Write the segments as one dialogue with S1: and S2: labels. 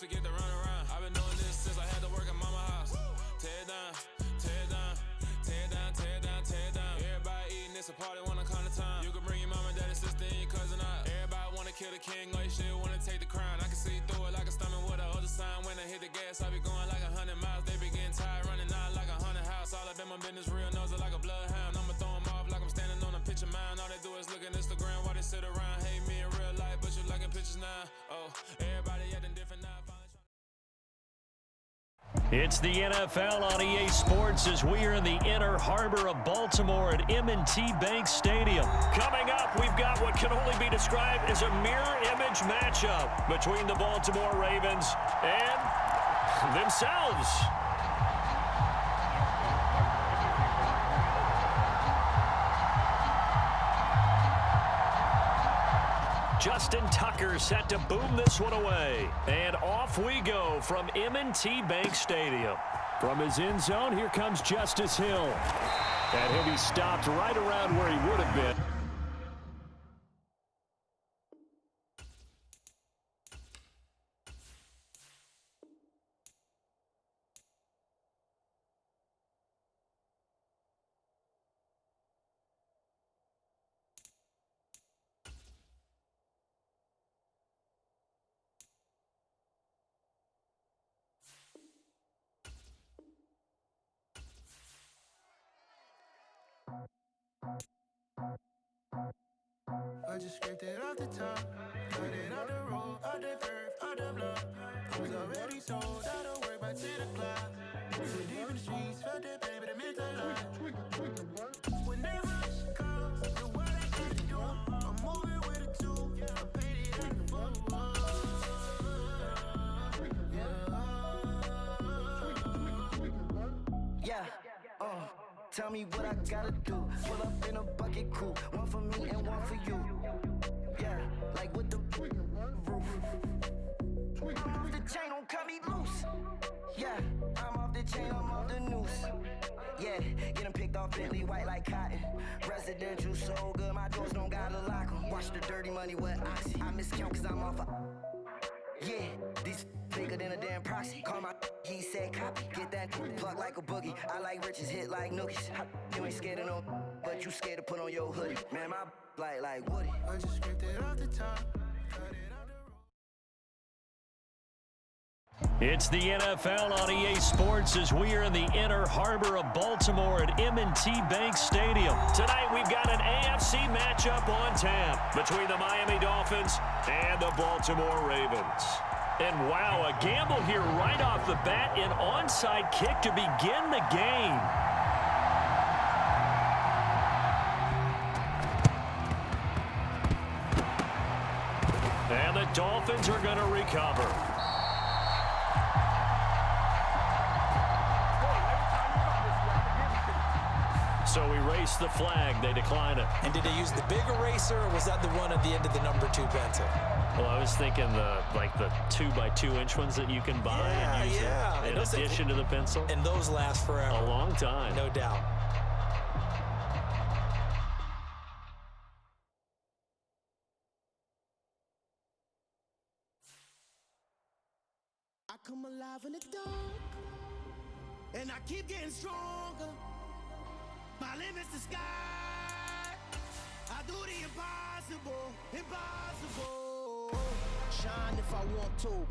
S1: forget to run around. I've been doing this since I had to work at mama house. Tear it down, tear it down, tear it down, tear it down, tear it down. Everybody eating, it's a party when I come to town. You can bring your mama, daddy, sister, and your cousin out. Everybody wanna kill the king, or you shit wanna take the crown. I can see through it like a stomach with a other sign. When I hit the gas, I be going like 100 miles. They be getting tired, running out like a 100 house. All up in my business, real nose it like a bloodhound. I'ma throw 'em off like I'm standing on a picture mound. All they do is look at Instagram while they sit around. Hate me in real life, but you liking pictures now. Oh, everybody acting different now.
S2: It's the NFL on EA Sports as we are in the inner harbor of Baltimore at M&T Bank Stadium. Coming up, we've got what can only be described as a mirror image matchup between the Baltimore Ravens and themselves. Justin Tucker set to boom this one away. And off we go from M&T Bank Stadium. From his end zone, here comes Justice Hill. And he'll be stopped right around where he would have been.
S3: I just scraped it off the top, cut it off the road, off the curve, off the block. I was already sold, I don't work by 10 o'clock. So deep in the streets, felt that pain, but it meant a lot. When they rush calls, the what I gotta do, I'm moving with a two, I paid it in the full. Yeah, tell me what I gotta do. Pull up in a bucket crew, one for me and one for you. Yeah, like with the roof. I'm off the chain, don't cut me loose. Yeah, I'm off the chain, I'm off the noose. Yeah, getting picked off Bentley white like cotton. Residential so good, my doors don't gotta lock 'em. Watch the dirty money with Oxy. I miscount cause I'm off yeah, these bigger than a damn proxy. Call my he said copy. Get that plug like a boogie. I like riches, hit like nookies. You ain't scared of no, but you scared to put on your hoodie. Man, my like Woody. I just scraped it off the top.
S2: It's the NFL on EA Sports as we are in the inner harbor of Baltimore at M&T Bank Stadium. Tonight we've got an AFC matchup on tap between the Miami Dolphins and the Baltimore Ravens. And wow, a gamble here right off the bat, an onside kick to begin the game. And the Dolphins are going to recover. So erase the flag. They decline it.
S4: And did they use the big eraser, or was that the one at the end of the number 2 pencil?
S2: Well, I was thinking the 2x2-inch ones that you can buy and use in addition to the pencil.
S4: And those last forever.
S2: A long time.
S4: No doubt.
S3: I come alive in the dark, and I keep getting stronger. My limit's the sky. I do the impossible, impossible. Shine if I want to.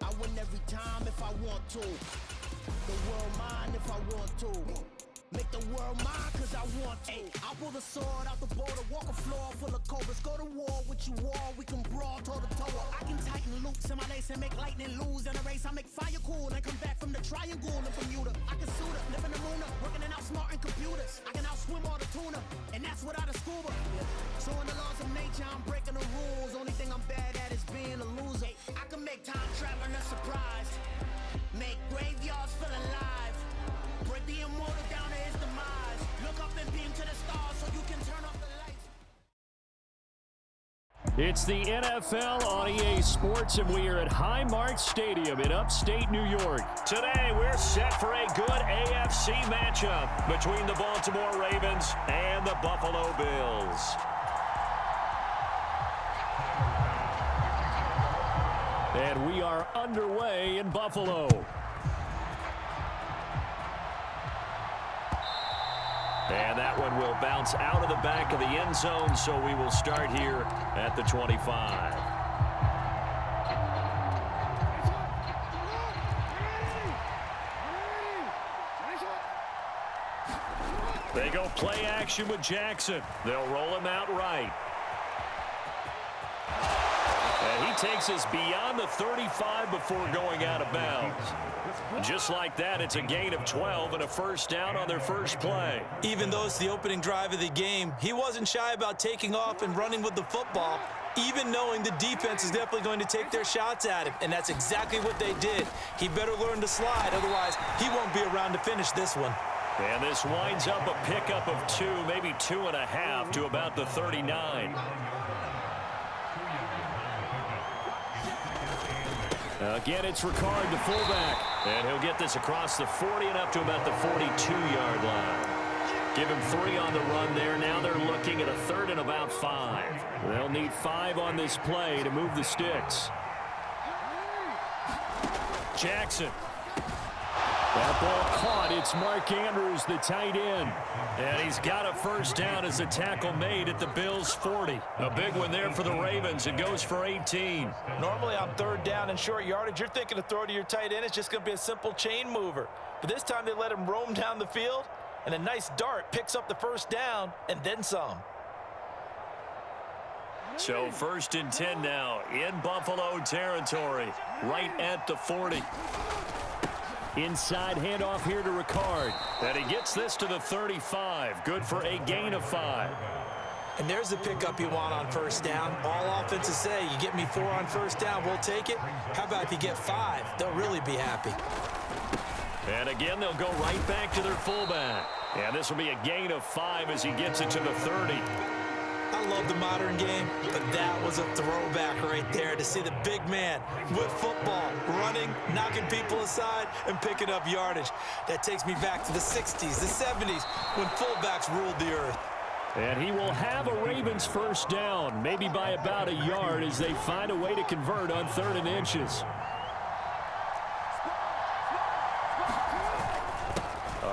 S3: I win every time if I want to. The world mine if I want to. Make the world mine cause I want to. I pull the sword out the border, walk a floor full of cobras. Go to war with you all, we can brawl toe to toe. I can tighten loops in my lace and make lightning lose in a race. I make fire cool and come back from the triangle in Bermuda. I can suit up, live in the moon, working and outsmarting computers. I can outswim all the tuna, and that's without a scuba. So in the laws of nature, I'm breaking the rules. Only thing I'm bad at is being a loser. I can make time traveling a surprise. Make graveyards feel alive. Break the immortal down to his demise. Look up and beam to the stars so you can turn off the lights.
S2: It's the NFL on EA Sports, and we are at Highmark Stadium in upstate New York. Today, we're set for a good AFC matchup between the Baltimore Ravens and the Buffalo Bills. And we are underway in Buffalo. And that one will bounce out of the back of the end zone, so we will start here at the 25. They go play action with Jackson. They'll roll him out right. And he takes us beyond the 35 before going out of bounds. Just like that, it's a gain of 12 and a first down on their first play.
S4: Even though it's the opening drive of the game, he wasn't shy about taking off and running with the football, even knowing the defense is definitely going to take their shots at him. And that's exactly what they did. He better learn to slide, otherwise he won't be around to finish this one.
S2: And this winds up a pickup of 2, maybe 2.5 to about the 39. Again, it's Ricard, the fullback. And he'll get this across the 40 and up to about the 42-yard line. Give him 3 on the run there. Now they're looking at a 3rd and about 5. They'll need 5 on this play to move the sticks. Jackson. That ball caught. It's Mark Andrews, the tight end. And he's got a first down as a tackle made at the Bills' 40. A big one there for the Ravens. It goes for 18.
S4: Normally on 3rd down and short yardage, you're thinking to throw to your tight end. It's just going to be a simple chain mover. But this time they let him roam down the field, and a nice dart picks up the first down and then some.
S2: So 1st and 10 now in Buffalo territory, right at the 40. Inside handoff here to Ricard. And he gets this to the 35. Good for a gain of 5.
S4: And there's the pickup you want on first down. All offenses say, you get me 4 on first down, we'll take it. How about if you get 5? They'll really be happy.
S2: And again, they'll go right back to their fullback. And this will be a gain of 5 as he gets it to the 30.
S4: I love the modern game, but that was a throwback right there to see the big man with football, running, knocking people aside, and picking up yardage. That takes me back to the 60s, the 70s, when fullbacks ruled the earth.
S2: And he will have a Ravens first down, maybe by about a yard as they find a way to convert on 3rd and inches.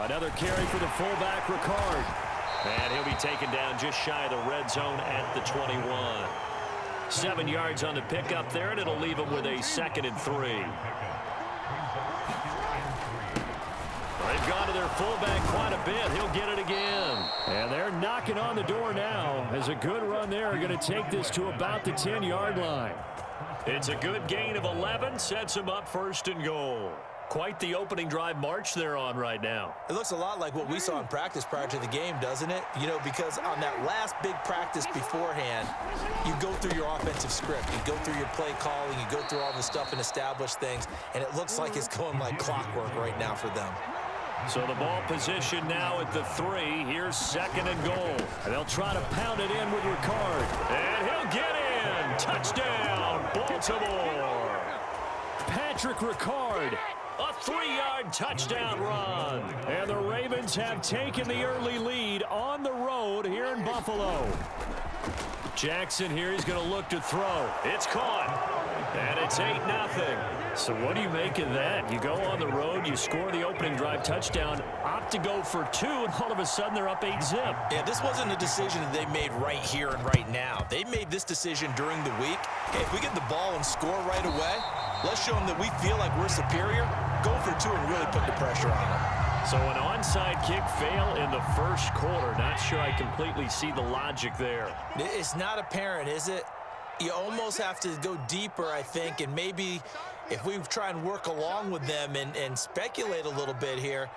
S2: Another carry for the fullback, Ricard. And he'll be taken down just shy of the red zone at the 21. 7 yards on the pickup there, and it'll leave him with a 2nd and 3. They've gone to their fullback quite a bit. He'll get it again. And they're knocking on the door now as a good run there are going to take this to about the 10-yard line. It's a good gain of 11, sets him up 1st and goal. Quite the opening drive march they're on right now.
S4: It looks a lot like what we saw in practice prior to the game, doesn't it? You know, because on that last big practice beforehand, you go through your offensive script. You go through your play calling. You go through all the stuff and establish things. And it looks like it's going like clockwork right now for them.
S2: So the ball position now at the 3. Here's 2nd and goal. And they'll try to pound it in with Ricard. And he'll get in. Touchdown, Baltimore. Patrick Ricard. A 3-yard touchdown run. And the Ravens have taken the early lead on the road here in Buffalo. Jackson here, he's going to look to throw. It's caught. And it's 8-0. So what do you make of that? You go on the road, you score the opening drive touchdown, opt to go for 2, and all of a sudden they're up 8-zip.
S4: Yeah, this wasn't a decision that they made right here and right now. They made this decision during the week. Hey, if we get the ball and score right away, let's show them that we feel like we're superior. Go for 2 and really put the pressure on them.
S2: So an onside kick fail in the first quarter. Not sure I completely see the logic there.
S4: It's not apparent, is it? You almost have to go deeper, I think, and maybe if we try and work along with them and speculate a little bit here,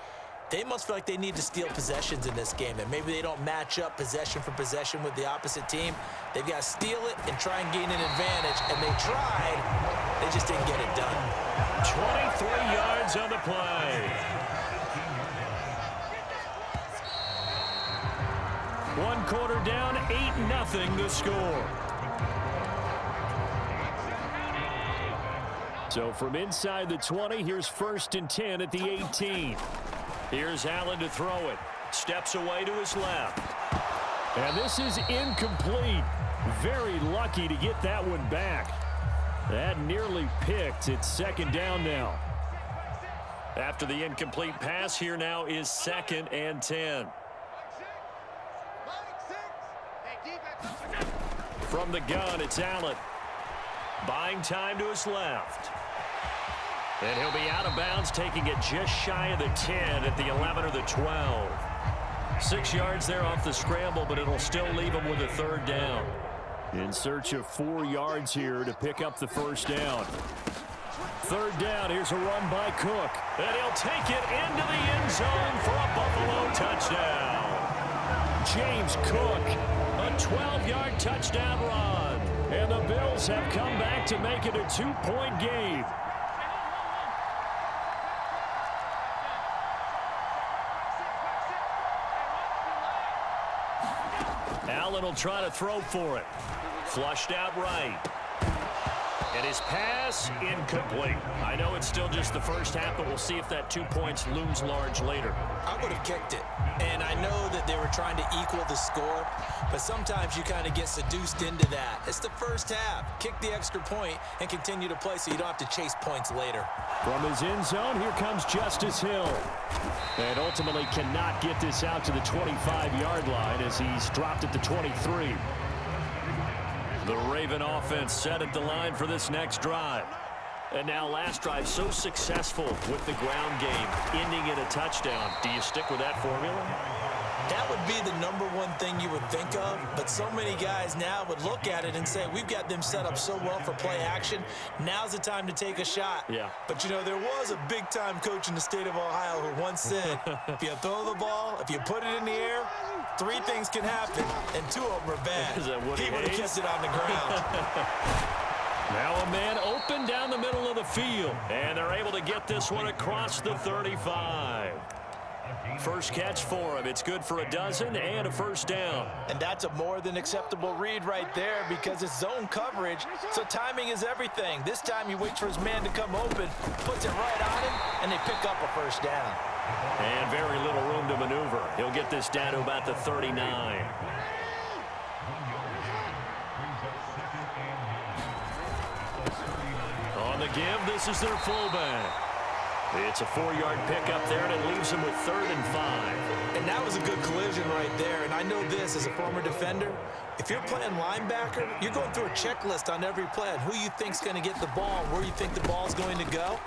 S4: they must feel like they need to steal possessions in this game, and maybe they don't match up possession for possession with the opposite team. They've got to steal it and try and gain an advantage, and they tried. They just didn't get it done.
S2: 23 yards on the play. One quarter down, 8-0 the score. So from inside the 20, here's 1st and 10 at the 18. Here's Allen to throw it. Steps away to his left. And this is incomplete. Very lucky to get that one back. That nearly picked. It's second down now. After the incomplete pass, here now is 2nd and 10. From the gun, it's Allen. Buying time to his left. And he'll be out of bounds, taking it just shy of the 10 at the 11 or the 12. 6 yards there off the scramble, but it'll still leave him with a 3rd down. In search of 4 yards here to pick up the first down. 3rd down, here's a run by Cook. And he'll take it into the end zone for a Buffalo touchdown. James Cook, a 12-yard touchdown run. And the Bills have come back to make it a 2-point game. Allen will try to throw for it. Flushed out right. And his pass, incomplete. I know it's still just the first half, but we'll see if that 2 points looms large later.
S4: I would have kicked it. And I know that they were trying to equal the score, but sometimes you kind of get seduced into that. It's the first half. Kick the extra point and continue to play so you don't have to chase points later.
S2: From his end zone, here comes Justice Hill. And ultimately cannot get this out to the 25-yard line as he's dropped at the 23. The Raven offense set at the line for this next drive. And now last drive so successful with the ground game, ending in a touchdown. Do you stick with that formula?
S4: That would be the #1 thing you would think of, but so many guys now would look at it and say, we've got them set up so well for play action. Now's the time to take a shot.
S2: Yeah.
S4: But, you know, there was a big-time coach in the state of Ohio who once said, if you throw the ball, if you put it in the air, 3 things can happen, and 2 of them are bad.
S2: Is that Woody
S4: He would have
S2: Hayes?
S4: kept it on the ground.
S2: Now a man open down the middle of the field, and they're able to get this one across the 35. First catch for him. It's good for a dozen and a first down.
S4: And that's a more than acceptable read right there because it's zone coverage, so timing is everything. This time he waits for his man to come open, puts it right on him, and they pick up a first down.
S2: And very little room to maneuver. He'll get this down to about the 39. On the give, this is their fullback. It's a 4-yard pickup there, and it leaves him with 3rd and 5.
S4: And that was a good collision right there. And I know this as a former defender. If you're playing linebacker, you're going through a checklist on every play on who you think's going to get the ball, where you think the ball's going to go.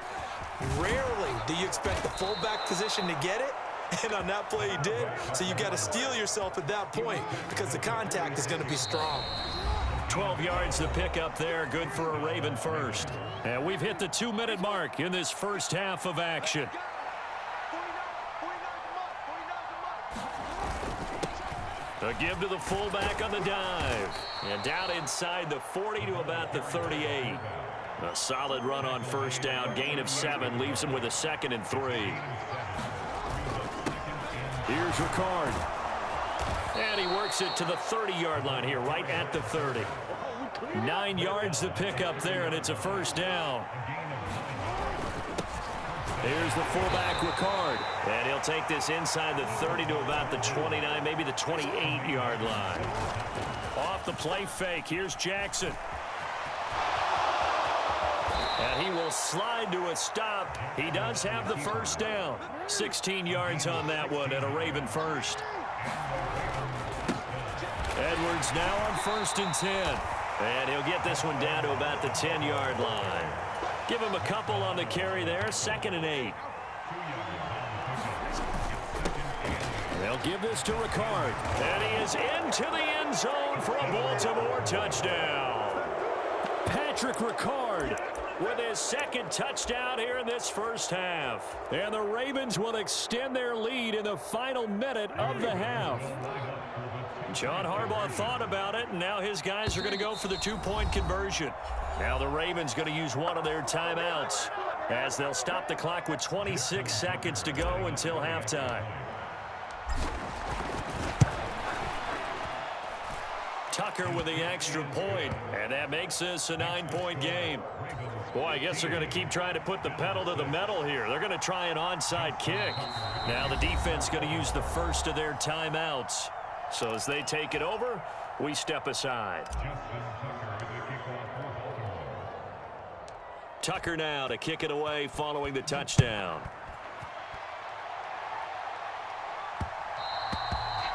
S4: Rarely do you expect the fullback position to get it. And on that play he did. So you got to steel yourself at that point because the contact is going to be strong.
S2: 12 yards to pick up there. Good for a Raven first. And we've hit the 2-minute mark in this first half of action. A give to the fullback on the dive. And down inside the 40 to about the 38. A solid run on first down. Gain of 7 leaves him with a 2nd and 3. Here's Ricard. And he works it to the 30-yard line here, right at the 30. 9 yards to pick up there, and it's a first down. Here's the fullback, Ricard. And he'll take this inside the 30 to about the 29, maybe the 28-yard line. Off the play fake, here's Jackson. And he will slide to a stop. He does have the first down. 16 yards on that one, and a Raven first. Edwards now on 1st and 10. And he'll get this one down to about the 10-yard line. Give him a couple on the carry there. 2nd and 8. They'll give this to Ricard. And he is into the end zone for a Baltimore touchdown. Patrick Ricard with his 2nd touchdown here in this first half. And the Ravens will extend their lead in the final minute of the half. John Harbaugh thought about it, and now his guys are going to go for the 2-point conversion. Now the Ravens going to use one of their timeouts as they'll stop the clock with 26 seconds to go until halftime. Tucker with the extra point, and that makes this a 9-point game. Boy, I guess they're going to keep trying to put the pedal to the metal here. They're going to try an onside kick. Now the defense going to use the first of their timeouts. So as they take it over, we step aside. Tucker now to kick it away following the touchdown.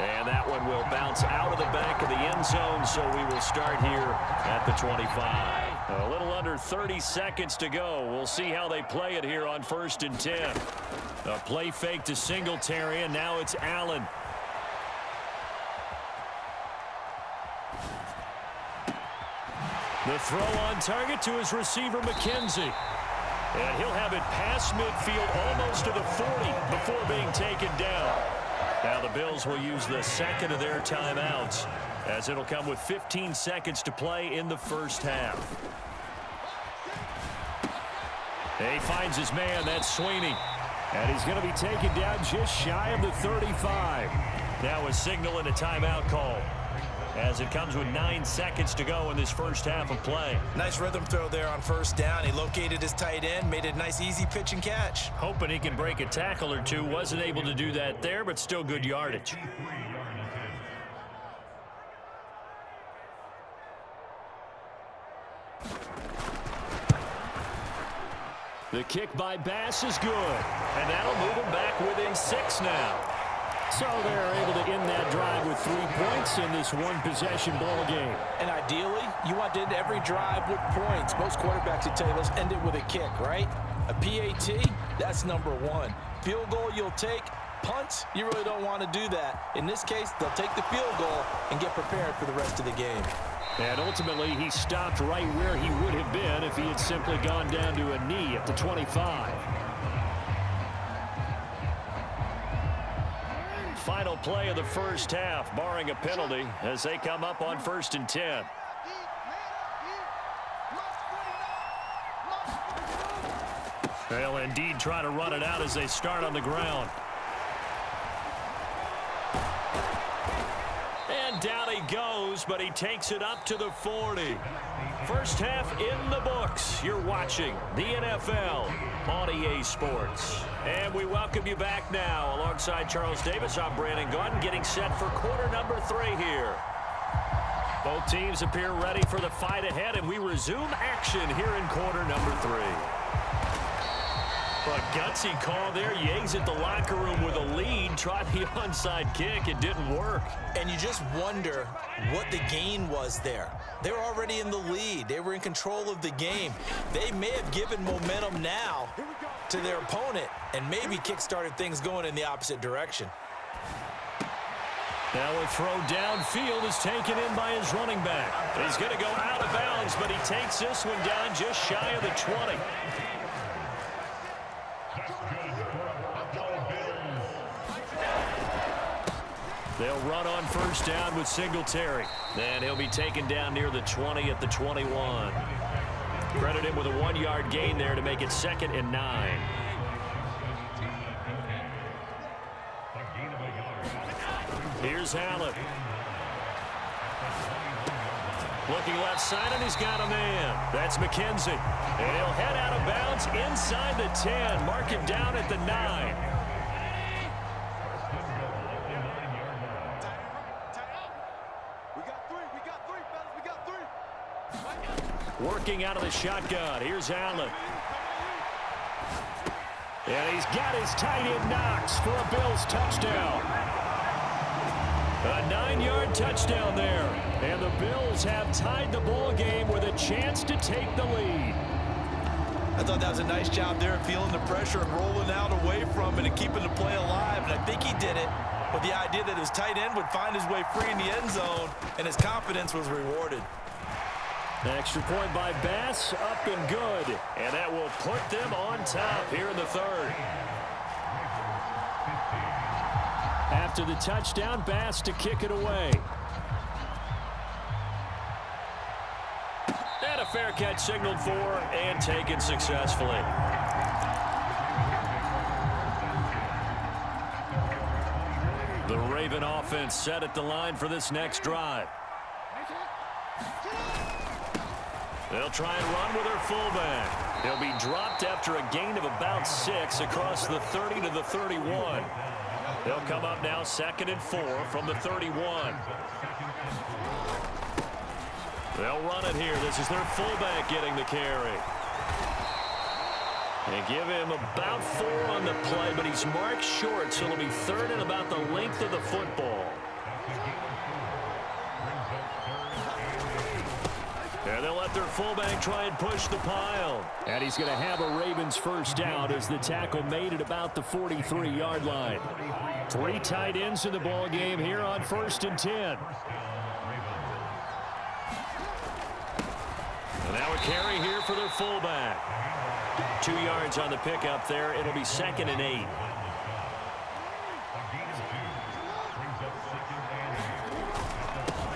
S2: And that one will bounce out of the back of the end zone, so we will start here at the 25. A little under 30 seconds to go. We'll see how they play it here on 1st and 10. A play fake to Singletary, and now it's Allen. The throw on target to his receiver, McKenzie. And he'll have it past midfield almost to the 40 before being taken down. Now the Bills will use the second of their timeouts, as it'll come with 15 seconds to play in the first half. He finds his man, that's Sweeney. And he's going to be taken down just shy of the 35. Now a signal and a timeout call, as it comes with 9 seconds to go in this first half of play.
S4: Nice rhythm throw there on 1st down. He located his tight end, made it a nice easy pitch and catch.
S2: Hoping he can break a tackle or two. Wasn't able to do that there, but still good yardage. The kick by Bass is good, and that'll move him back within 6 now. So they're able to end that drive with 3 points in this one-possession ball game.
S4: And ideally, you want to end every drive with points. Most quarterbacks would tell you, let's end it with a kick, right? A PAT, that's number 1. Field goal you'll take. Punts, you really don't want to do that. In this case, they'll take the field goal and get prepared for the rest of the game.
S2: And ultimately, he stopped right where he would have been if he had simply gone down to a knee at the 25. Final play of the first half, barring a penalty, as they come up on 1st and 10. They'll indeed try to run it out as they start on the ground. And down he goes, but he takes it up to the 40. First half in the books. You're watching the NFL on EA Sports. And we welcome you back now. Alongside Charles Davis, I'm Brandon Gaudin, getting set for quarter number 3 here. Both teams appear ready for the fight ahead, and we resume action here in quarter number 3. A gutsy call there. Yates at the locker room with a lead. Tried the onside kick. It didn't work.
S4: And you just wonder what the gain was there. They were already in the lead. They were in control of the game. They may have given momentum now to their opponent and maybe kick-started things going in the opposite direction.
S2: Now a throw downfield is taken in by his running back. He's going to go out of bounds, but he takes this one down just shy of the 20. They'll run on 1st down with Singletary. And he'll be taken down near the 20 at the 21. Credit him with a 1-yard gain there to make it 2nd and 9. Here's Allen. Looking left side, and he's got a man. That's McKenzie. And he'll head out of bounds inside the 10. Mark him down at the 9. Working out of the shotgun. Here's Allen. And he's got his tight end Knox for a Bills touchdown. A 9-yard touchdown there. And the Bills have tied the ball game with a chance to take the lead.
S4: I thought that was a nice job there, feeling the pressure and rolling out away from it and keeping the play alive. And I think he did it with the idea that his tight end would find his way free in the end zone, and his confidence was rewarded.
S2: Extra point by Bass, up and good. And that will put them on top here in the 3rd. After the touchdown, Bass to kick it away. And a fair catch signaled for and taken successfully. The Raven offense set at the line for this next drive. They'll try and run with their fullback. He'll be dropped after a gain of about 6 across the 30 to the 31. They'll come up now 2nd and 4 from the 31. They'll run it here. This is their fullback getting the carry. They give him about 4 on the play, but he's marked short, so it'll be 3rd and about the length of the football. And they'll let their fullback try and push the pile. And he's going to have a Ravens first down as the tackle made at about the 43-yard line. 3 tight ends in the ball game here on 1st and 10. And now a carry here for their fullback. 2 yards on the pickup there. It'll be 2nd and 8.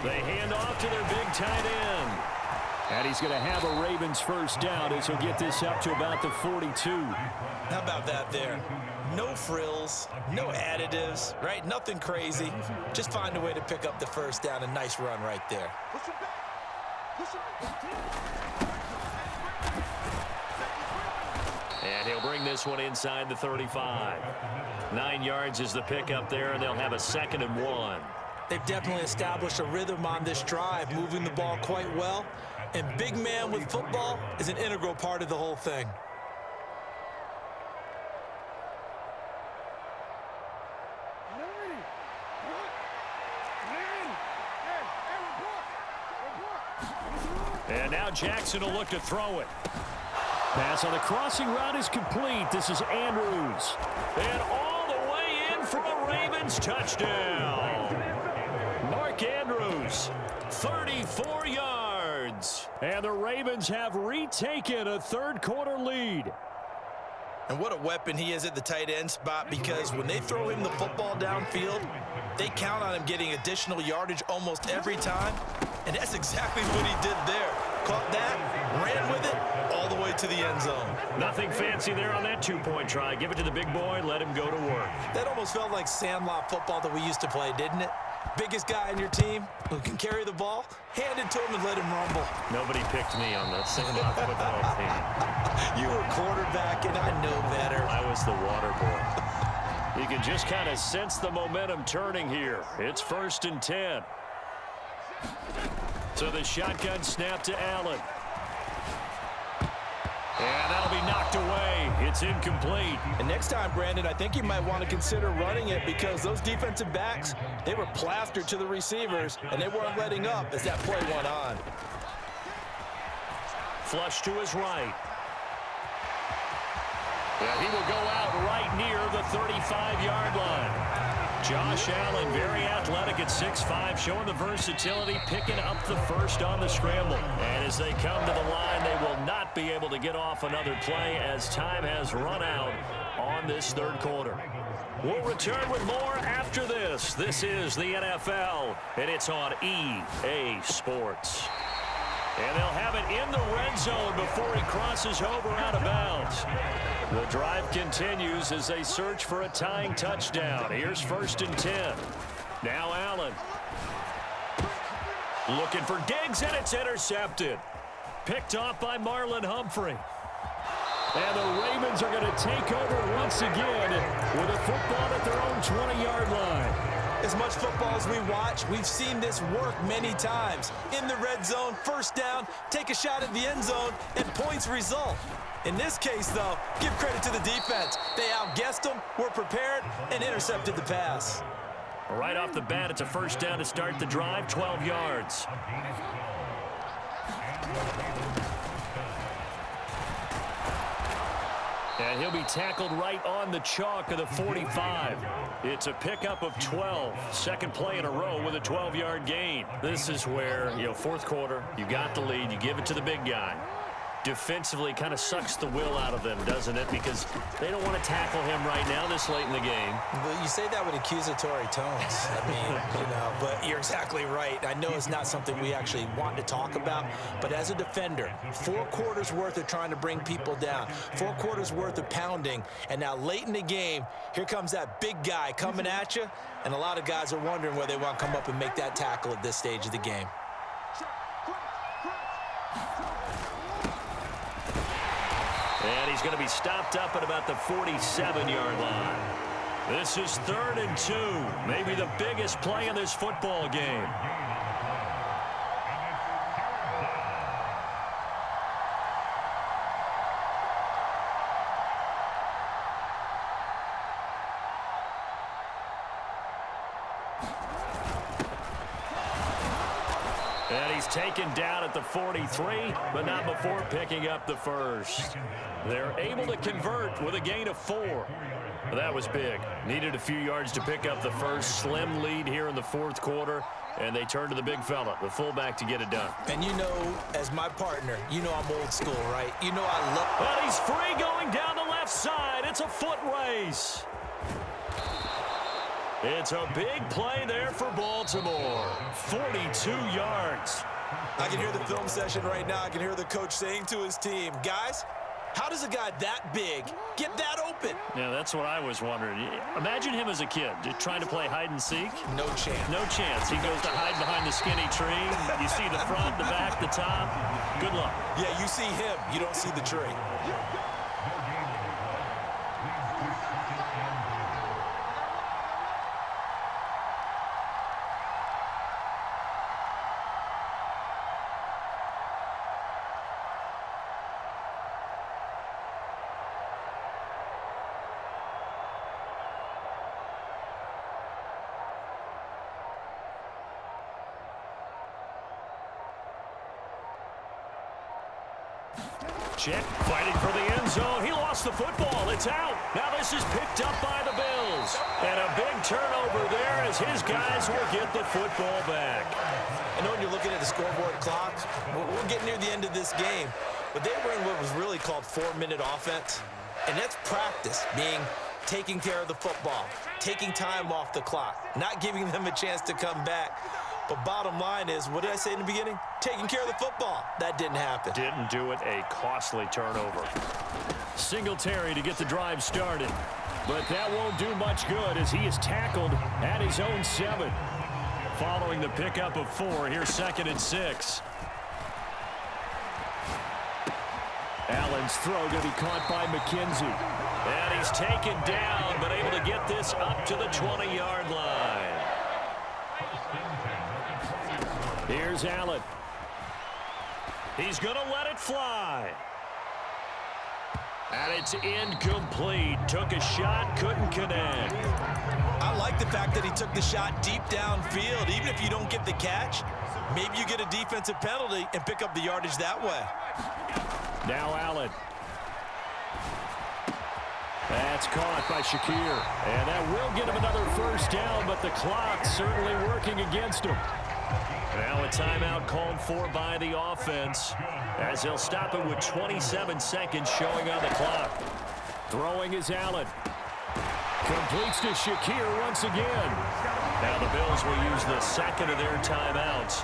S2: They hand off to their big tight end. And he's going to have a Ravens first down as he'll get this up to about the 42.
S4: How about that there? No frills, no additives, right? Nothing crazy. Just find a way to pick up the first down. A nice run right there.
S2: And he'll bring this one inside the 35. 9 yards is the pickup there, and they'll have a 2nd and 1.
S4: They've definitely established a rhythm on this drive, moving the ball quite well. And big man with football is an integral part of the whole thing.
S2: And now Jackson will look to throw it. Pass on the crossing route is complete. This is Andrews. And all the way in for a Ravens touchdown. Mark Andrews, 34 yards. And the Ravens have retaken a 3rd quarter lead.
S4: And what a weapon he is at the tight end spot, because when they throw him the football downfield, they count on him getting additional yardage almost every time. And that's exactly what he did there. Caught that, ran with it, all the way to the end zone.
S2: Nothing fancy there on that 2-point try. Give it to the big boy, let him go to work.
S4: That almost felt like sandlot football that we used to play, didn't it? Biggest guy on your team who can carry the ball, hand it to him and let him rumble.
S2: Nobody picked me on that sandlot football team.
S4: You were quarterback, and I know better.
S2: I was the water boy. You can just kind of sense the momentum turning here. It's 1st and 10. So the shotgun snap to Allen. And that'll be knocked away. It's incomplete.
S4: And next time, Brandon, I think you might want to consider running it, because those defensive backs, they were plastered to the receivers, and they weren't letting up as that play went on.
S2: Flush to his right. And he will go out right near the 35-yard line. Josh Allen, very athletic at 6'5", showing the versatility, picking up the first on the scramble. And as they come to the line, they will not be able to get off another play as time has run out on this 3rd quarter. We'll return with more after this. This is the NFL, and it's on EA Sports. And they'll have it in the red zone before he crosses over out of bounds. The drive continues as they search for a tying touchdown. Here's 1st and 10. Now Allen. Looking for Diggs, and it's intercepted. Picked off by Marlon Humphrey. And the Ravens are going to take over once again with a football at their own 20-yard line.
S4: As much football as we watch, we've seen this work many times. In the red zone, first down, take a shot at the end zone, and points result. In this case, though, give credit to the defense. They outguessed them, were prepared, and intercepted the pass.
S2: Right off the bat, it's a first down to start the drive, 12 yards. And he'll be tackled right on the chalk of the 45. It's a pickup of 12. 2nd play in a row with a 12-yard gain. This is where, 4th quarter, you got the lead, you give it to the big guy. Defensively kind of sucks the will out of them, doesn't it? Because they don't want to tackle him right now this late in the game.
S4: Well, you say that with accusatory tones. I mean, but you're exactly right. I know it's not something we actually want to talk about, but as a defender, 4 quarters worth of trying to bring people down, 4 quarters worth of pounding, and now late in the game, here comes that big guy coming at you, and a lot of guys are wondering whether they want to come up and make that tackle at this stage of the game.
S2: And he's going to be stopped up at about the 47-yard line. This is 3rd and 2, maybe the biggest play in this football game. And he's taken down at the 43, but not before picking up the first. They're able to convert with a gain of 4. That was big. Needed a few yards to pick up the first. Slim lead here in the fourth quarter, and they turn to the big fella, the fullback, to get it done.
S4: And you know, as my partner, you know I'm old school, right? You know I love...
S2: But he's free going down the left side. It's a foot race. It's a big play there for Baltimore. 42 yards.
S4: I can hear the film session right now. I can hear the coach saying to his team, guys, how does a guy that big get that open?
S2: Yeah, that's what I was wondering. Imagine him as a kid, just trying to play hide and seek.
S4: No chance.
S2: No chance. He goes to hide behind the skinny tree. You see the front, the back, the top. Good luck.
S4: Yeah, you see him. You don't see the tree.
S2: Check, fighting for the end zone. He lost the football. It's out. Now this is picked up by the Bills. And a big turnover there as his guys will get the football back.
S4: I know when you're looking at the scoreboard clock, we're getting near the end of this game, but they were in what was really called 4-minute offense. And that's practice, being taking care of the football, taking time off the clock, not giving them a chance to come back. But bottom line is, what did I say in the beginning? Taking care of the football. That didn't happen.
S2: Didn't do it. A costly turnover. Singletary to get the drive started. But that won't do much good as he is tackled at his own 7. Following the pickup of 4, here's 2nd and 6. Allen's throw going to be caught by McKenzie. And he's taken down, but able to get this up to the 20-yard line. Here's Allen. He's going to let it fly. And it's incomplete. Took a shot, couldn't connect.
S4: I like the fact that he took the shot deep downfield. Even if you don't get the catch, maybe you get a defensive penalty and pick up the yardage that way.
S2: Now Allen. That's caught by Shakir. And that will get him another first down, but the clock's certainly working against him. Now a timeout called for by the offense as they'll stop it with 27 seconds showing on the clock. Throwing is Allen. Completes to Shakir once again. Now the Bills will use the second of their timeouts.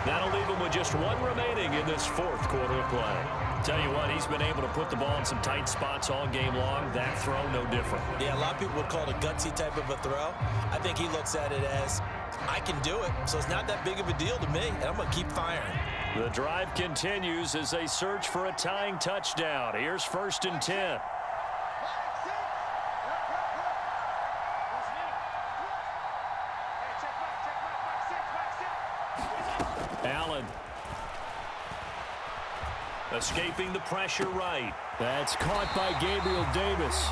S2: That'll leave them with just 1 remaining in this fourth quarter of play. Tell you what, he's been able to put the ball in some tight spots all game long. That throw, no different.
S4: Yeah, a lot of people would call it a gutsy type of a throw. I think he looks at it as, I can do it, so it's not that big of a deal to me, and I'm going to keep firing.
S2: The drive continues as they search for a tying touchdown. Here's 1st and 10. Allen. Escaping the pressure right. That's caught by Gabriel Davis.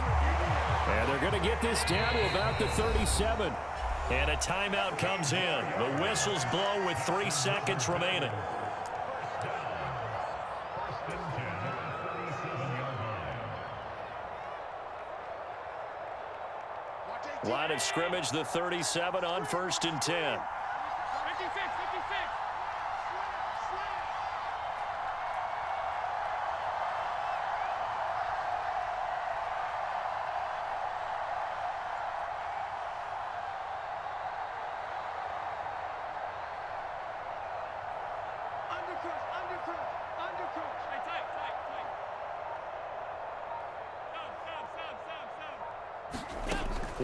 S2: And they're going to get this down to about the 37. And a timeout comes in. The whistles blow with 3 seconds remaining. Line of scrimmage, the 37 on 1st and 10.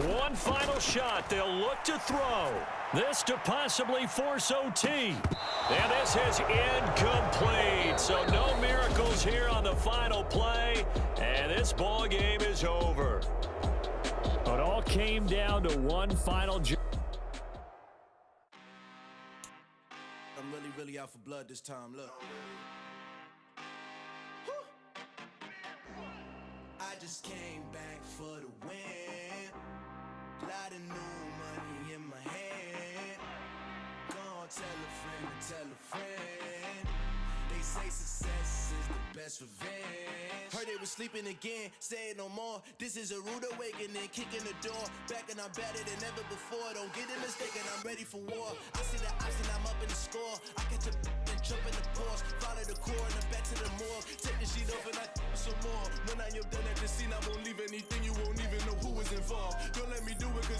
S2: One final shot. They'll look to throw. This to possibly force OT. And this is incomplete. So no miracles here on the final play. And this ball game is over. It all came down to one final.
S3: I'm really out for blood this time. Look. I just came back for the win. Lot of new money in my hand. Gonna tell a friend. friend to tell a friend. They say success is the best revenge. Heard they was sleeping again, say it no more. This is a rude awakening, kicking the door. Back and I'm better than ever before. Don't get it mistaken, I'm ready for war. I see the option, I'm up in the score. I catch a and jump in the pause. Follow the core and then back to the morgue. Take the sheet off and I some more. When I am done at the scene, I won't leave anything. You won't even know who was involved. Don't let me do it 'cause